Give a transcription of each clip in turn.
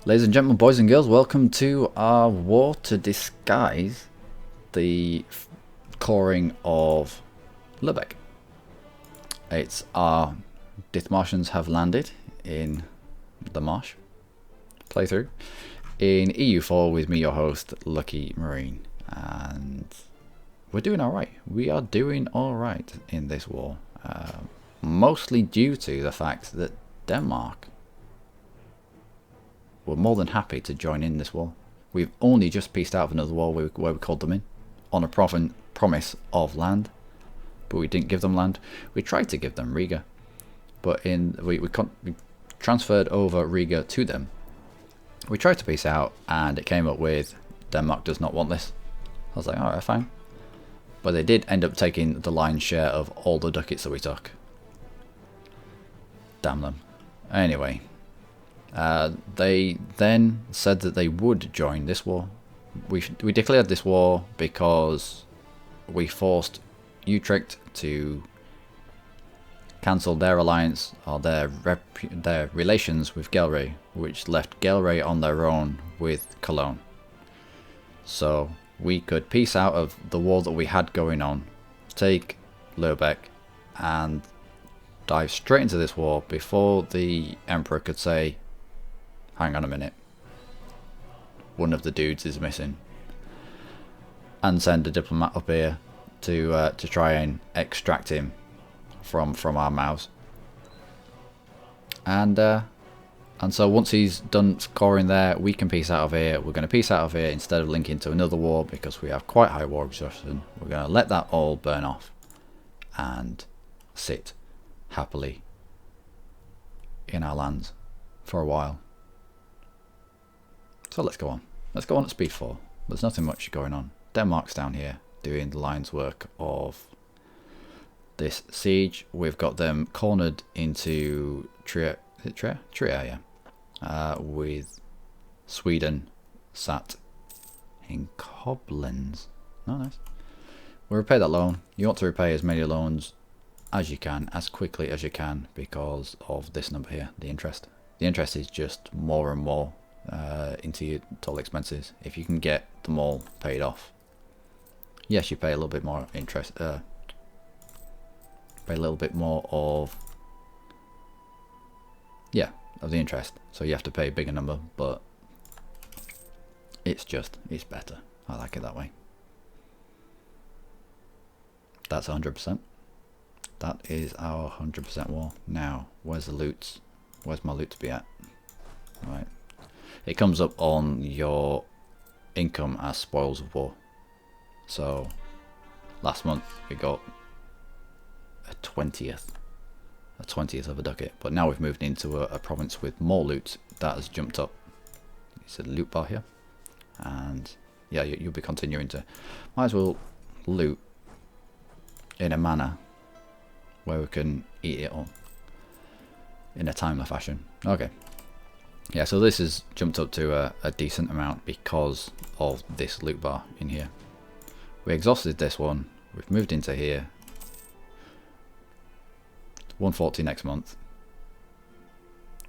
Ladies and gentlemen, boys and girls, welcome to our war to disguise the coring of Lurbeck. It's our Dithmarschens have landed in the marsh playthrough in EU4 with me, your host, Lucky Marine, and we're doing alright. We are doing alright in this war, mostly due to the fact that Denmark were more than happy to join in this war. We've only just pieced out of another war where we called them in on a promise of land, but we didn't give them land. We tried to give them Riga, but we transferred over Riga to them. We tried to peace out, and it came up with Denmark does not want this. I was like, alright, fine. But they did end up taking the lion's share of all the ducats that we took. Damn them. Anyway. They then said that they would join this war. We declared this war because we forced Utrecht to cancel their alliance or their relations with Gelre, which left Gelre on their own with Cologne. So we could peace out of the war that we had going on, take Lurbeck, and dive straight into this war before the Emperor could say, hang on a minute, one of the dudes is missing, and send a diplomat up here to try and extract him from our mouths. And so once he's done scoring there, we can peace out of here. We're going to peace out of here instead of linking to another war because we have quite high war exhaustion. We're going to let that all burn off and sit happily in our lands for a while. So let's go on. Let's go on at speed 4. There's nothing much going on. Denmark's down here doing the lion's work of this siege. We've got them cornered into Trier, yeah. With Sweden sat in Koblenz. Oh, nice. We'll repay that loan. You want to repay as many loans as you can, as quickly as you can, because of this number here, the interest. The interest is just more and more into your total expenses. If you can get them all paid off, yes, you pay a little bit more interest, pay a little bit more of the interest, so you have to pay a bigger number, but it's better. I like it that way. That's 100%. That is our 100% war. Now, where's the loot? Where's my loot to be at? Right. It comes up on your income as spoils of war. So last month we got a 20th of a ducat, but now we've moved into a province with more loot that has jumped up. It's a loot bar here, and yeah, you'll be continuing to, might as well loot in a manner where we can eat it all in a timely fashion. Okay. Yeah, so this has jumped up to a decent amount because of this loot bar in here. We exhausted this one. We've moved into here. 140 next month.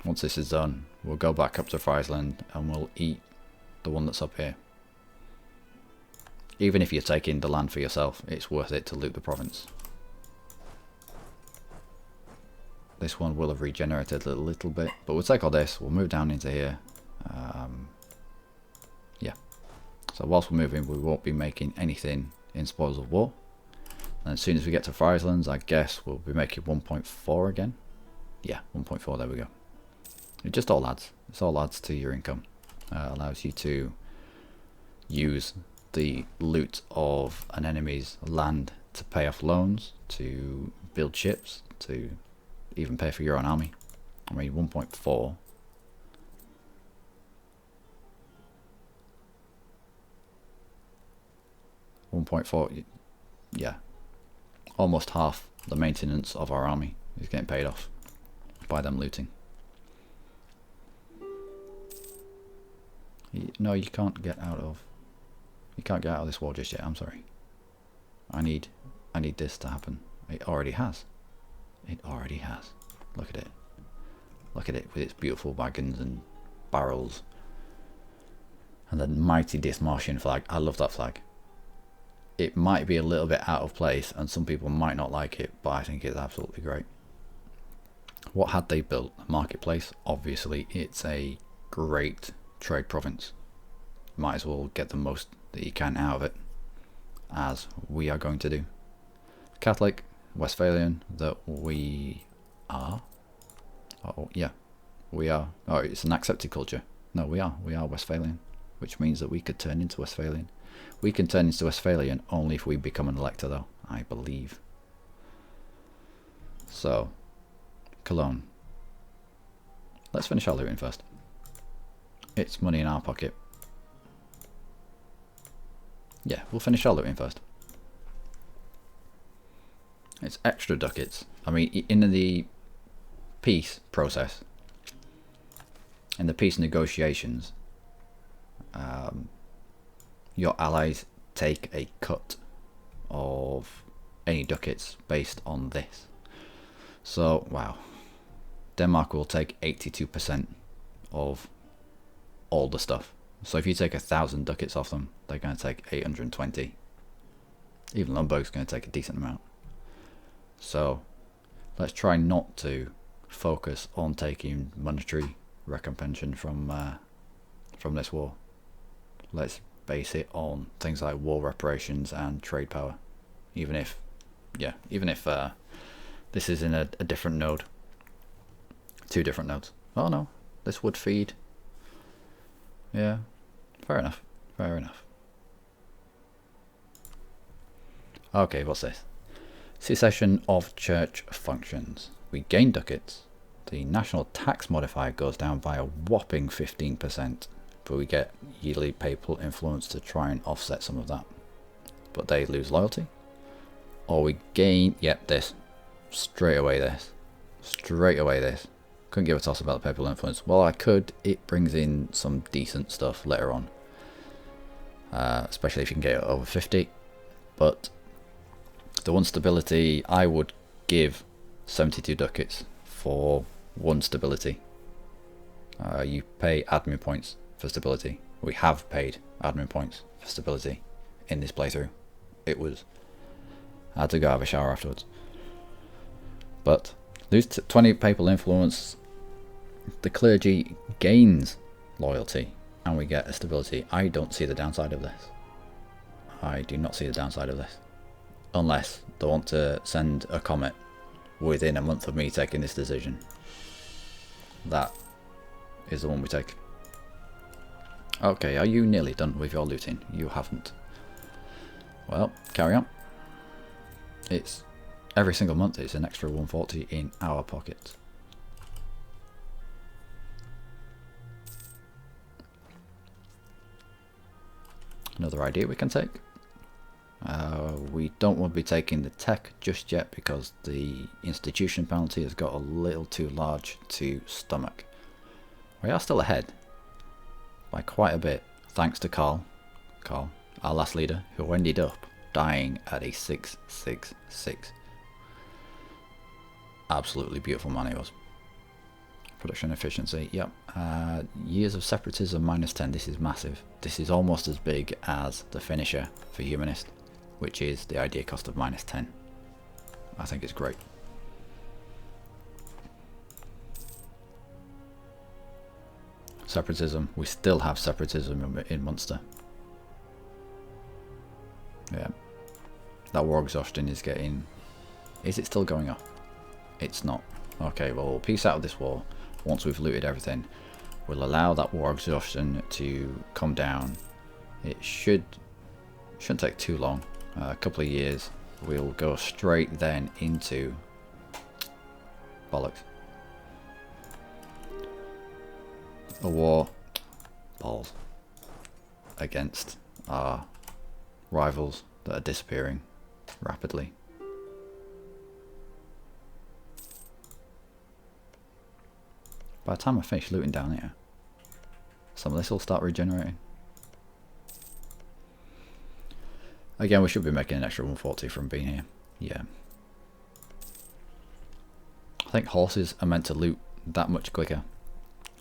Once this is done, we'll go back up to Friesland and we'll eat the one that's up here. Even if you're taking the land for yourself, it's worth it to loot the province. This one will have regenerated a little bit, but we'll take all this, we'll move down into here. Yeah, so whilst we're moving, we won't be making anything in spoils of war. And as soon as we get to Friesland, I guess we'll be making 1.4 again. Yeah, 1.4, there we go. It just all adds. It all adds to your income. Allows you to use the loot of an enemy's land to pay off loans, to build ships, to even pay for your own army. I mean, 1.4. Yeah, almost half the maintenance of our army is getting paid off by them looting. No, you can't get out of. You can't get out of this war just yet. I'm sorry. I need this to happen. It already has. It already has. Look at it. Look at it with its beautiful wagons and barrels And the mighty Dithmarschen flag. I love that flag. It might be a little bit out of place and some people might not like it, but I think it's absolutely great. What had they built? A marketplace? Obviously, it's a great trade province. Might as well get the most that you can out of it, as we are going to do. Catholic, Westphalian, that we are. Oh, yeah, we are. Oh, it's an accepted culture. No, we are. We are Westphalian, which means that we could turn into Westphalian. We can turn into Westphalian only if we become an elector, though, I believe. So, Cologne. Let's finish our looting first. It's money in our pocket. Yeah, we'll finish our looting first. It's extra ducats. I mean, in the peace process, in the peace negotiations, your allies take a cut of any ducats based on this. So, wow. Denmark will take 82% of all the stuff. So if you take 1,000 ducats off them, they're going to take 820. Even Lurbeck's going to take a decent amount. So let's try not to focus on taking monetary recompense from this war. Let's base it on things like war reparations and trade power. Even if this is in a different node. 2 different nodes. Oh no, this would feed. Yeah, fair enough. Fair enough. Okay, what's this? Cessation of church functions. We gain ducats. The national tax modifier goes down by a whopping 15%, but we get yearly papal influence to try and offset some of that. But they lose loyalty. Or we gain, yep, this. Straight away this. Straight away this. Couldn't give a toss about the papal influence. Well, I could. It brings in some decent stuff later on. Especially if you can get it over 50. But the 1 stability, I would give 72 ducats for 1 stability. You pay admin points for stability. We have paid admin points for stability in this playthrough. It was... I had to go have a shower afterwards. But lose 20 papal influence. The clergy gains loyalty and we get a stability. I don't see the downside of this. I do not see the downside of this. Unless they want to send a comet within a month of me taking this decision. That is the one we take. Okay, are you nearly done with your looting? You haven't. Well, carry on. It's every single month it's an extra 140 in our pocket. Another idea we can take. We don't want to be taking the tech just yet because the institution penalty has got a little too large to stomach. We are still ahead by quite a bit, thanks to Carl, our last leader, who ended up dying at a 666. Absolutely beautiful man he was. Production efficiency, yep. Years of separatism -10, this is massive. This is almost as big as the finisher for humanist, which is the idea cost of -10. I think it's great. Separatism, we still have separatism in Munster. Yeah. That war exhaustion is getting... Is it still going up? It's not. Okay, well, we'll peace out of this war. Once we've looted everything, we'll allow that war exhaustion to come down. It shouldn't take too long. A couple of years. We'll go straight then into bollocks. A war, balls, against our rivals that are disappearing rapidly. By the time I finish looting down here, some of this will start regenerating. Again, we should be making an extra 140 from being here. Yeah. I think horses are meant to loot that much quicker.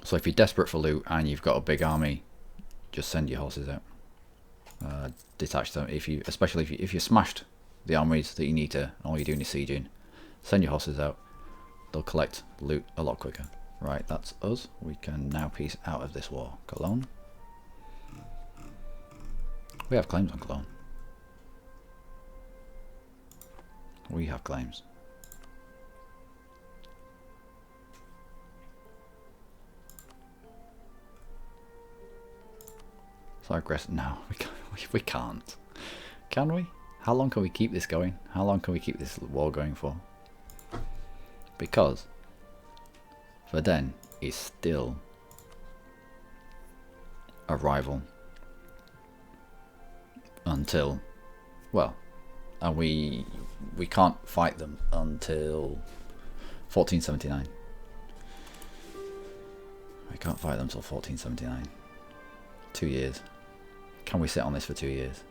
So if you're desperate for loot and you've got a big army, just send your horses out. Detach them especially if you smashed the armories that you need to, and all you're doing is sieging. Send your horses out. They'll collect loot a lot quicker. Right, that's us. We can now peace out of this war. Cologne. We have claims on Cologne. We have claims. So aggressive. No, we can't. Can we? How long can we keep this going? How long can we keep this war going for? Because Verden is still a rival until, well, and we can't fight them until 1479. We can't fight them until 1479. 2 years. Can we sit on this for 2 years?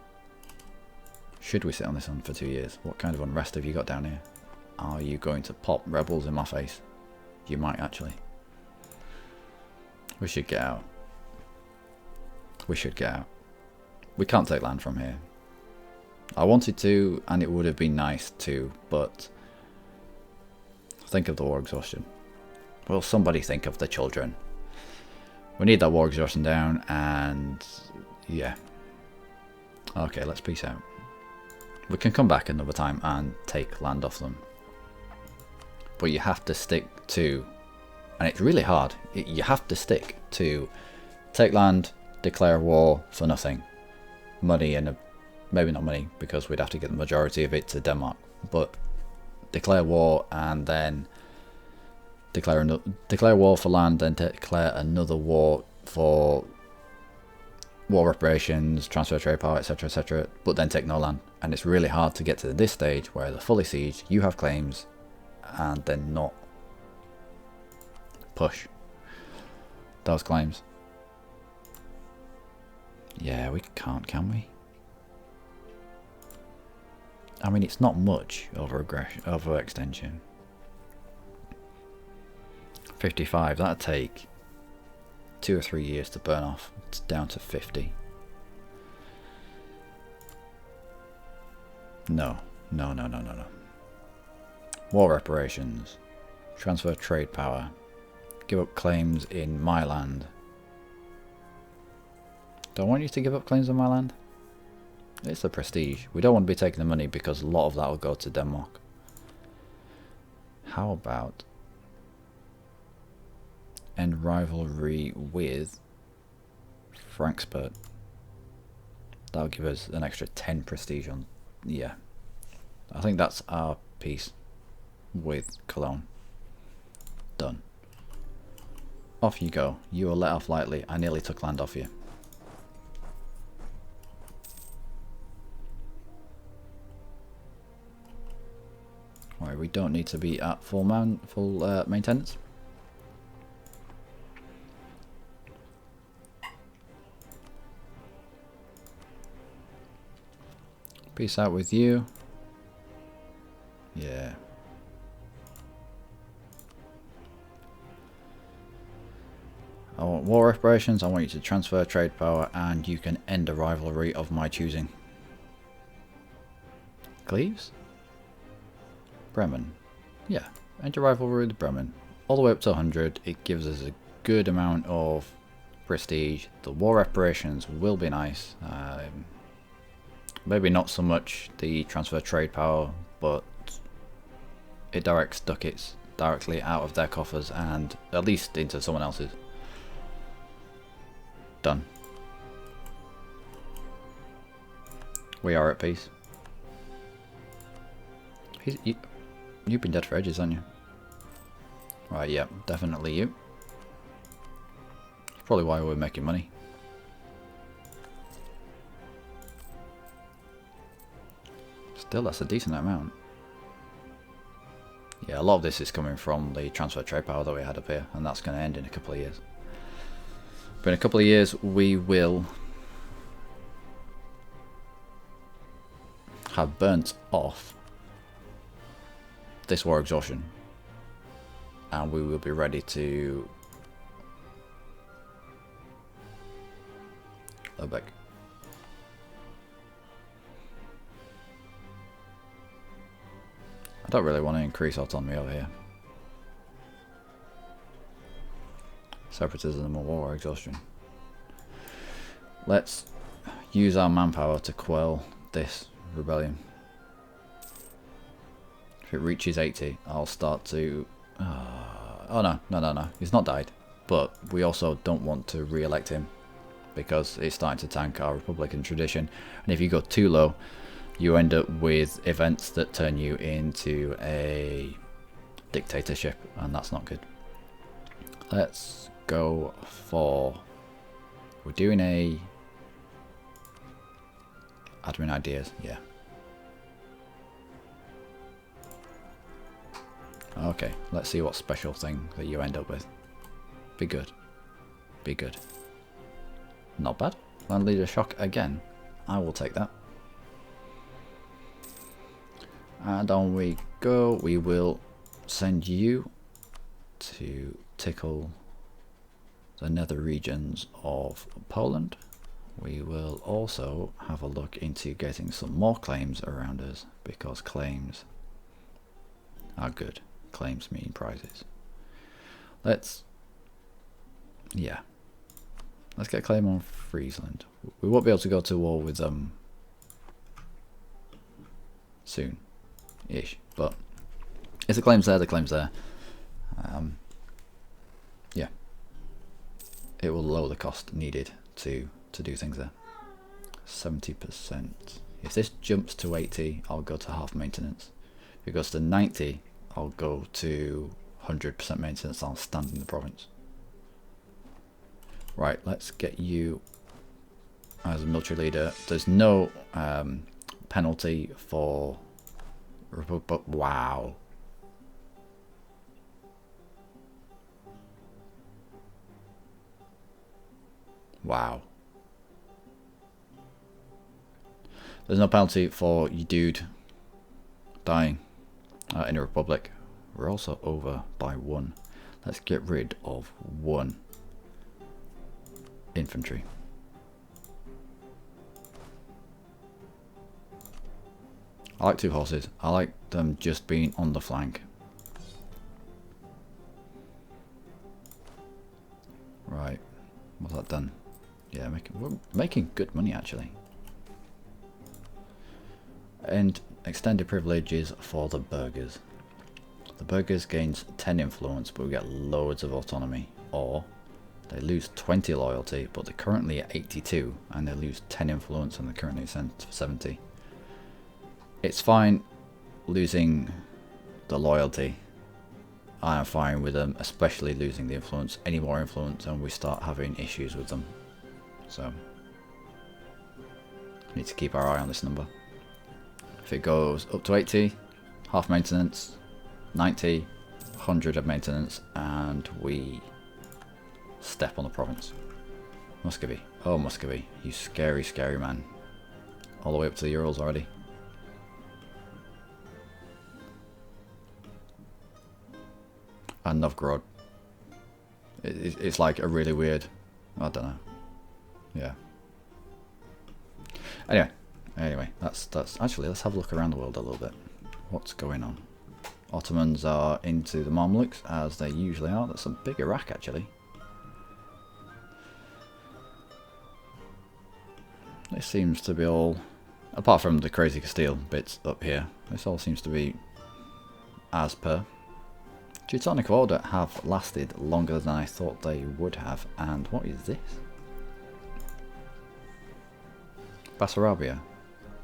Should we sit on this one for 2 years? What kind of unrest have you got down here? Are you going to pop rebels in my face? You might actually. We should get out. We should get out. We can't take land from here. I wanted to, and it would have been nice to, but think of the war exhaustion. Will somebody think of the children? We need that war exhaustion down, and yeah. Okay, let's peace out. We can come back another time and take land off them. But you have to stick to, and it's really hard, you have to stick to take land, declare war for nothing. Money and maybe not money, because we'd have to get the majority of it to Denmark, but declare war and then declare war for land, then declare another war for war reparations, transfer trade power, etc, etc, but then take no land. And it's really hard to get to this stage where they're fully sieged, you have claims, and then not push those claims. Yeah, we can't, can we? I mean, it's not much over extension. 55, that'd take 2 or 3 years to burn off. It's down to 50. No. War reparations. Transfer trade power. Give up claims in my land. Do I want you to give up claims on my land? It's the prestige. We don't want to be taking the money because a lot of that will go to Denmark. How about end rivalry with Frankfurt? That'll give us an extra 10 prestige on. Yeah, I think that's our piece with Cologne. Done. Off you go. You were let off lightly. I nearly took land off you. Right, we don't need to be at full maintenance. Peace out with you. Yeah. I want war reparations, I want you to transfer trade power, and you can end a rivalry of my choosing. Cleves? Bremen. Yeah, end your rivalry with Bremen. All the way up to 100, it gives us a good amount of prestige. The war reparations will be nice. Maybe not so much the transfer trade power, but it directs ducats directly out of their coffers and at least into someone else's. Done. We are at peace. You've been dead for ages, haven't you? Right, yeah, definitely you. That's probably why we're making money. Still, that's a decent amount. Yeah, a lot of this is coming from the transfer trade power that we had up here, and that's going to end in a couple of years. But in a couple of years, we will have burnt off this war exhaustion, and we will be ready to Lurbeck. I don't really want to increase autonomy over here. Separatism or war exhaustion. Let's use our manpower to quell this rebellion. If it reaches 80, I'll start to... oh no, he's not died. But we also don't want to re-elect him, because it's starting to tank our Republican tradition. And if you go too low, you end up with events that turn you into a dictatorship, and that's not good. Let's go for... we're doing a... admin ideas, yeah. Okay, let's see what special thing that you end up with. Be good. Be good. Not bad. Land leader shock again. I will take that. And on we go. We will send you to tickle the nether regions of Poland. We will also have a look into getting some more claims around us, because claims are good. Claims mean prizes. Let's get a claim on Friesland. We won't be able to go to war with them soon-ish, but if the claim's there, the claim's there. Yeah, it will lower the cost needed to do things there. 70%. If this jumps to 80, I'll go to half maintenance. If it goes to 90, I'll go to 100% maintenance. I'll stand in the province. Right, let's get you as a military leader. There's no penalty for... but wow. Wow. There's no penalty for you dude dying in a republic. We're also over by 1. Let's get rid of 1 infantry. I like 2 horses. I like them just being on the flank. Right, what's that done? Yeah, we're making good money actually. And extended privileges for the burghers. The burghers gains 10 influence, but we get loads of autonomy. Or they lose 20 loyalty, but they're currently at 82, and they lose 10 influence, and they're currently at 70. It's fine losing the loyalty. I am fine with them, especially losing the influence. Any more influence, and we start having issues with them. So, need to keep our eye on this number. If it goes up to 80, half maintenance, 90, 100 of maintenance, and we step on the province. Muscovy. Oh, Muscovy. You scary, scary man. All the way up to the Urals already. And Novgorod. It's like a really weird... I don't know. Yeah. Anyway, that's actually, let's have a look around the world a little bit. What's going on? Ottomans are into the Mamluks, as they usually are. That's a big Iraq actually. This seems to be all, apart from the crazy Castile bits up here, this all seems to be as per. Teutonic Order have lasted longer than I thought they would have. And what is this? Bessarabia.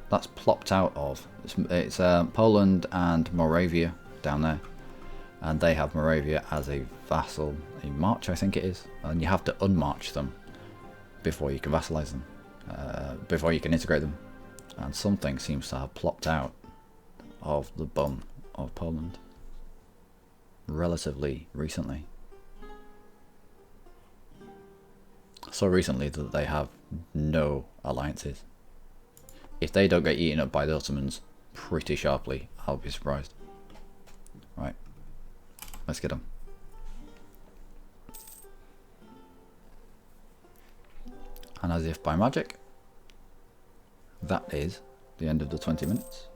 That's plopped out of. It's Poland and Moravia down there. And they have Moravia as a vassal in March, I think it is. And you have to unmarch them before you can vassalize them. Before you can integrate them. And something seems to have plopped out of the bum of Poland. Relatively recently. So recently that they have no alliances. If they don't get eaten up by the Ottomans pretty sharply, I'll be surprised. Right, let's get them. And as if by magic, that is the end of the 20 minutes.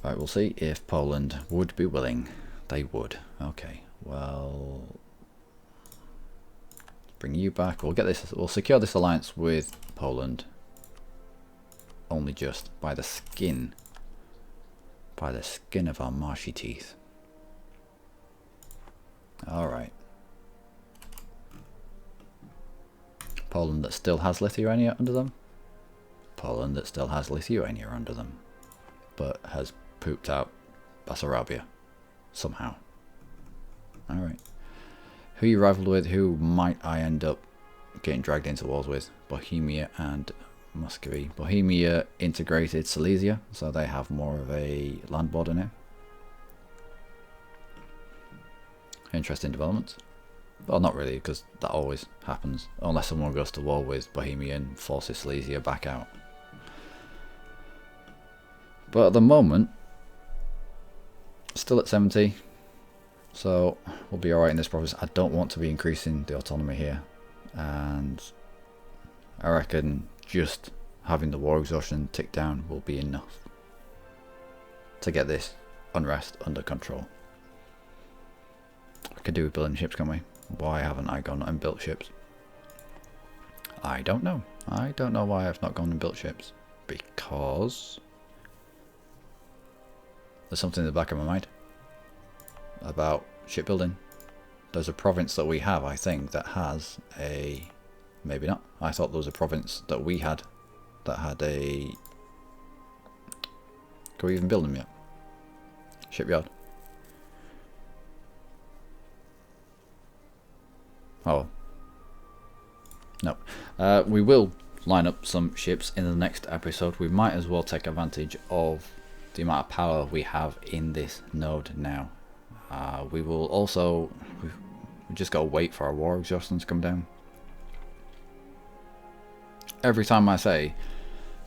Right, we'll see if Poland would be willing. They would. Okay, well, bring you back. We'll get this. We'll secure this alliance with Poland. Only just by the skin of our marshy teeth. All right. Poland that still has Lithuania under them. Poland that still has Lithuania under them, but has pooped out Bessarabia somehow. All right. Who you rivaled with? Who might I end up getting dragged into wars with? Bohemia and Muscovy. Bohemia integrated Silesia, so they have more of a land border now. Interesting developments. Well, not really, because that always happens, unless someone goes to war with Bohemia and forces Silesia back out. But at the moment, still at 70, so we'll be alright in this province. I don't want to be increasing the autonomy here, and I reckon just having the war exhaustion tick down will be enough to get this unrest under control. We could do with building ships, can't we? Why haven't I gone and built ships? I don't know. I don't know why I've not gone and built ships. Because there's something in the back of my mind about shipbuilding. There's a province that we have, I think, that has a... Maybe not. I thought there was a province that we had that had a... Can we even build them yet? Shipyard. Oh. No. We will line up some ships in the next episode. We might as well take advantage of the amount of power we have in this node now. We will also... We just got to wait for our war exhaustion to come down. Every time I say,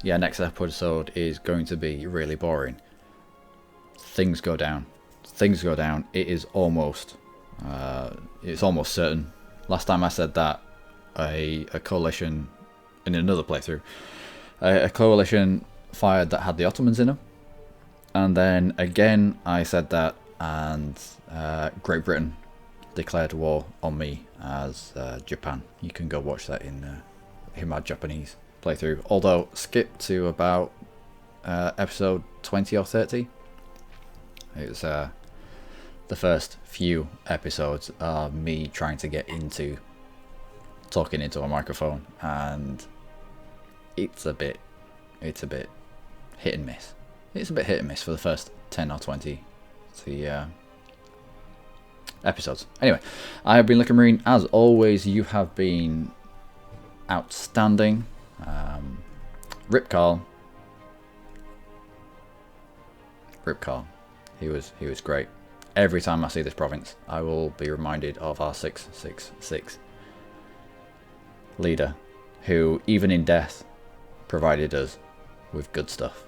yeah, next episode is going to be really boring, things go down. Things go down. It is almost... it's almost certain. Last time I said that, a coalition, in another playthrough, a coalition fired that had the Ottomans in them. And then again I said that, and Great Britain declared war on me as Japan. You can go watch that in my Japanese playthrough. Although, skip to about episode 20 or 30. It was the first few episodes are me trying to get into talking into a microphone, and it's a bit hit and miss. It's a bit hit and miss for the first 10 or 20 episodes. Anyway, I have been Liquor Marine. As always, you have been outstanding. Rip Carl, he was great. Every time I see this province, I will be reminded of our 666 leader, who even in death provided us with good stuff,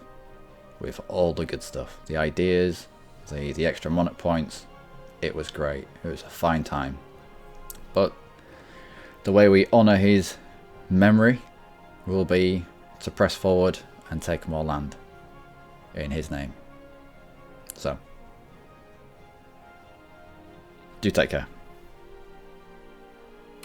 with all the good stuff, the ideas, the extra monarch points. It was great. It was a fine time. But the way we honour his memory will be to press forward and take more land in his name. So, do take care.